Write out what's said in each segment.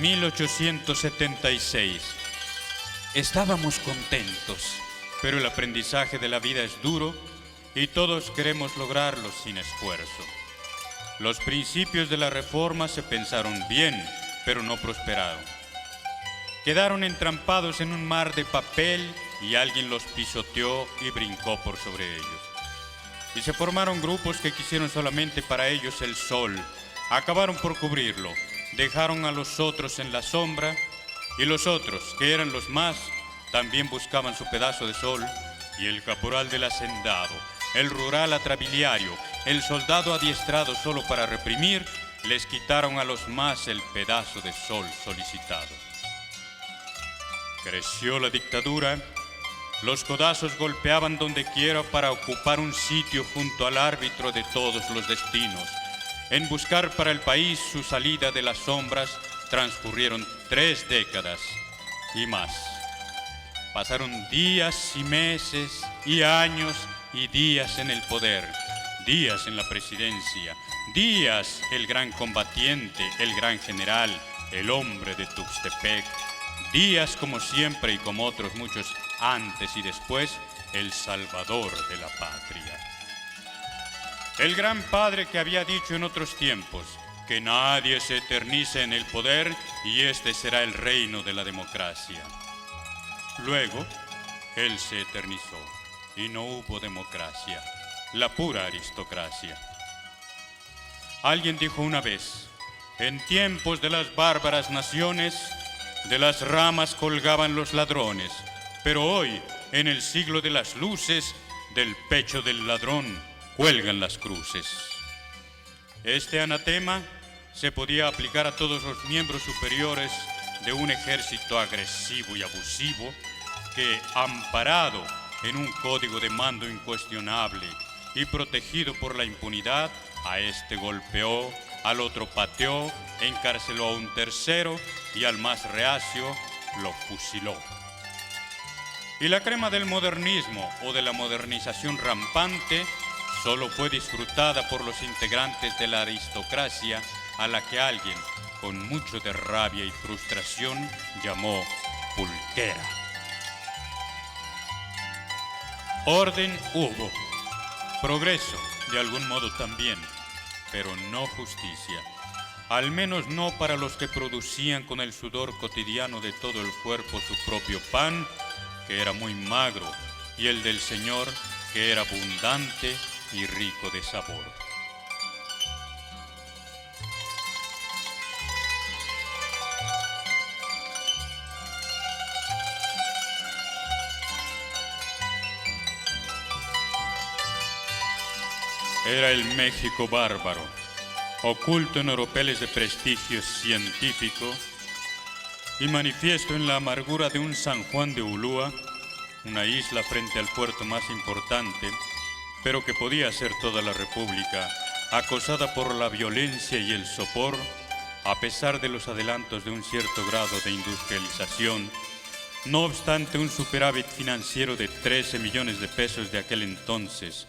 1876. Estábamos contentos, pero el aprendizaje de la vida es duro y todos queremos lograrlo sin esfuerzo. Los principios de la reforma se pensaron bien, pero no prosperaron. Quedaron entrampados en un mar de papel y alguien los pisoteó y brincó por sobre ellos. Y se formaron grupos que quisieron solamente para ellos el sol. Acabaron por cubrirlo, dejaron a los otros en la sombra, y los otros, que eran los más, también buscaban su pedazo de sol, y el caporal del hacendado, el rural atrabiliario, el soldado adiestrado solo para reprimir, les quitaron a los más el pedazo de sol solicitado. Creció la dictadura, los codazos golpeaban donde quiera para ocupar un sitio junto al árbitro de todos los destinos. En buscar para el país su salida de las sombras, transcurrieron 3 décadas y más. Pasaron días y meses y años y días en el poder, días en la presidencia, días el gran combatiente, el gran general, el hombre de Tuxtepec, días como siempre y como otros muchos antes y después, el salvador de la patria. El gran padre que había dicho en otros tiempos que nadie se eternice en el poder y este será el reino de la democracia. Luego, él se eternizó y no hubo democracia, la pura aristocracia. Alguien dijo una vez, en tiempos de las bárbaras naciones, de las ramas colgaban los ladrones, pero hoy, en el siglo de las luces, del pecho del ladrón cuelgan las cruces. Este anatema se podía aplicar a todos los miembros superiores de un ejército agresivo y abusivo que, amparado en un código de mando incuestionable y protegido por la impunidad, a este golpeó, al otro pateó, encarceló a un tercero y al más reacio lo fusiló. Y la crema del modernismo o de la modernización rampante solo fue disfrutada por los integrantes de la aristocracia a la que alguien, con mucho de rabia y frustración, llamó pulquera. Orden hubo, progreso de algún modo también, pero no justicia. Al menos no para los que producían con el sudor cotidiano de todo el cuerpo su propio pan, que era muy magro, y el del Señor, que era abundante y rico de sabor. Era el México bárbaro, oculto en oropeles de prestigio científico y manifiesto en la amargura de un San Juan de Ulúa, una isla frente al puerto más importante, pero que podía ser toda la República, acosada por la violencia y el sopor, a pesar de los adelantos de un cierto grado de industrialización, no obstante un superávit financiero de 13 millones de pesos de aquel entonces,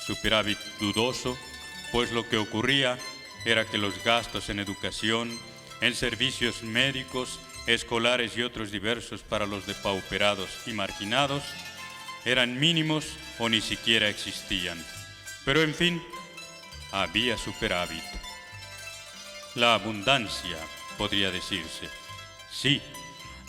superávit dudoso, pues lo que ocurría era que los gastos en educación, en servicios médicos, escolares y otros diversos para los depauperados y marginados, eran mínimos o ni siquiera existían. Pero en fin, había superávit. La abundancia, podría decirse. Sí,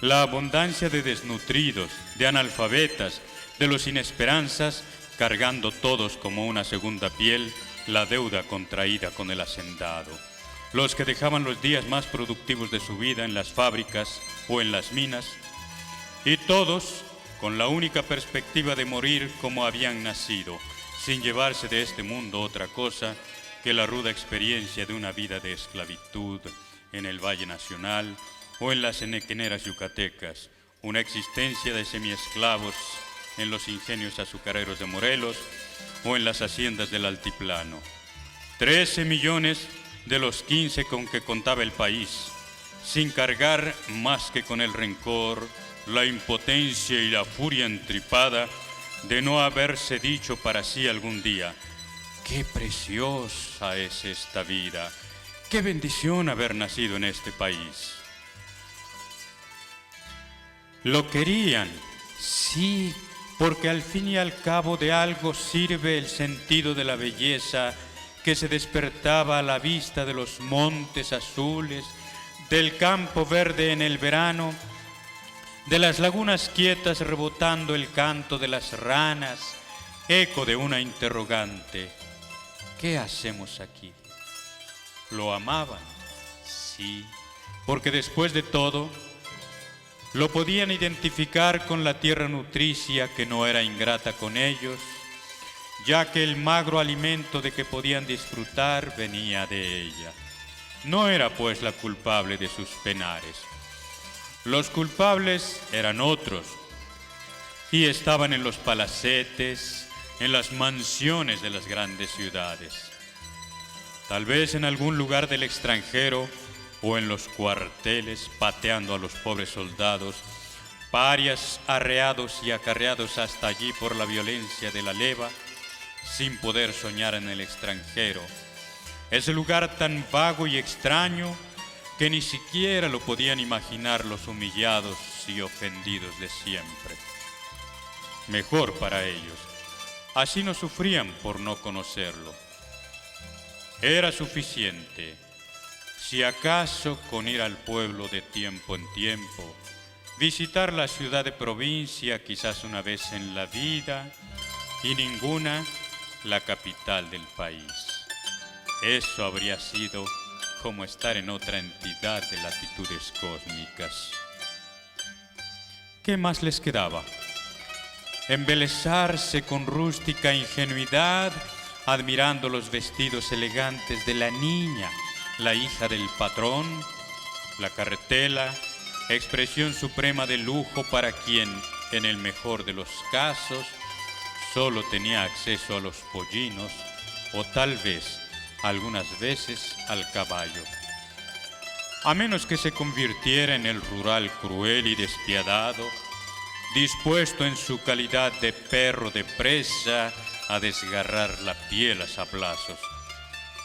la abundancia de desnutridos, de analfabetas, de los sin esperanzas, cargando todos como una segunda piel la deuda contraída con el hacendado. Los que dejaban los días más productivos de su vida en las fábricas o en las minas, y todos con la única perspectiva de morir como habían nacido, sin llevarse de este mundo otra cosa que la ruda experiencia de una vida de esclavitud en el Valle Nacional o en las enequeneras yucatecas, una existencia de semiesclavos en los ingenios azucareros de Morelos o en las haciendas del altiplano. 13 millones de los 15 con que contaba el país, sin cargar más que con el rencor, la impotencia y la furia entripada de no haberse dicho para sí algún día: qué preciosa es esta vida, qué bendición haber nacido en este país. Lo querían, sí, porque al fin y al cabo de algo sirve el sentido de la belleza que se despertaba a la vista de los montes azules, del campo verde en el verano, de las lagunas quietas rebotando el canto de las ranas, eco de una interrogante. ¿Qué hacemos aquí? ¿Lo amaban? Sí, porque después de todo, lo podían identificar con la tierra nutricia que no era ingrata con ellos, ya que el magro alimento de que podían disfrutar venía de ella. No era pues la culpable de sus penares. Los culpables eran otros, y estaban en los palacetes, en las mansiones de las grandes ciudades. Tal vez en algún lugar del extranjero o en los cuarteles pateando a los pobres soldados, parias arreados y acarreados hasta allí por la violencia de la leva, sin poder soñar en el extranjero. Ese lugar tan vago y extraño que ni siquiera lo podían imaginar los humillados y ofendidos de siempre. Mejor para ellos, así no sufrían por no conocerlo. Era suficiente, si acaso con ir al pueblo de tiempo en tiempo, visitar la ciudad de provincia quizás una vez en la vida y ninguna la capital del país. Eso habría sido como estar en otra entidad de latitudes cósmicas. ¿Qué más les quedaba? Embelezarse con rústica ingenuidad, admirando los vestidos elegantes de la niña, la hija del patrón, la carretela, expresión suprema de lujo para quien, en el mejor de los casos, solo tenía acceso a los pollinos o tal vez, algunas veces, al caballo. A menos que se convirtiera en el rural cruel y despiadado, dispuesto en su calidad de perro de presa a desgarrar la piel a sablazos.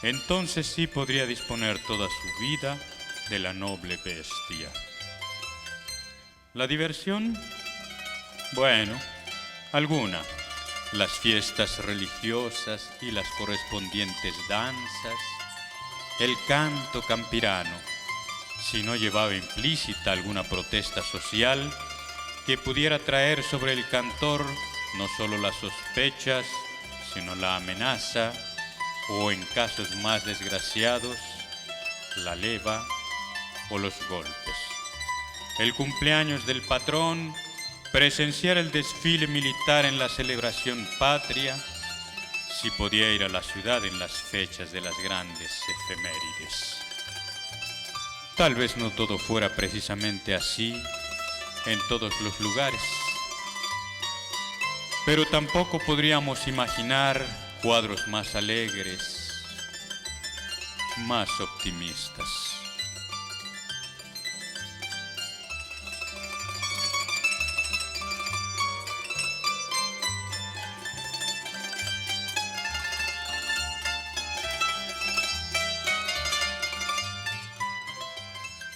Entonces sí podría disponer toda su vida de la noble bestia. ¿La diversión? Bueno, alguna. Las fiestas religiosas y las correspondientes danzas, el canto campirano, si no llevaba implícita alguna protesta social que pudiera traer sobre el cantor no solo las sospechas, sino la amenaza, o en casos más desgraciados, la leva o los golpes. El cumpleaños del patrón, presenciar el desfile militar en la celebración patria, si podía ir a la ciudad en las fechas de las grandes efemérides. Tal vez no todo fuera precisamente así en todos los lugares, pero tampoco podríamos imaginar cuadros más alegres, más optimistas.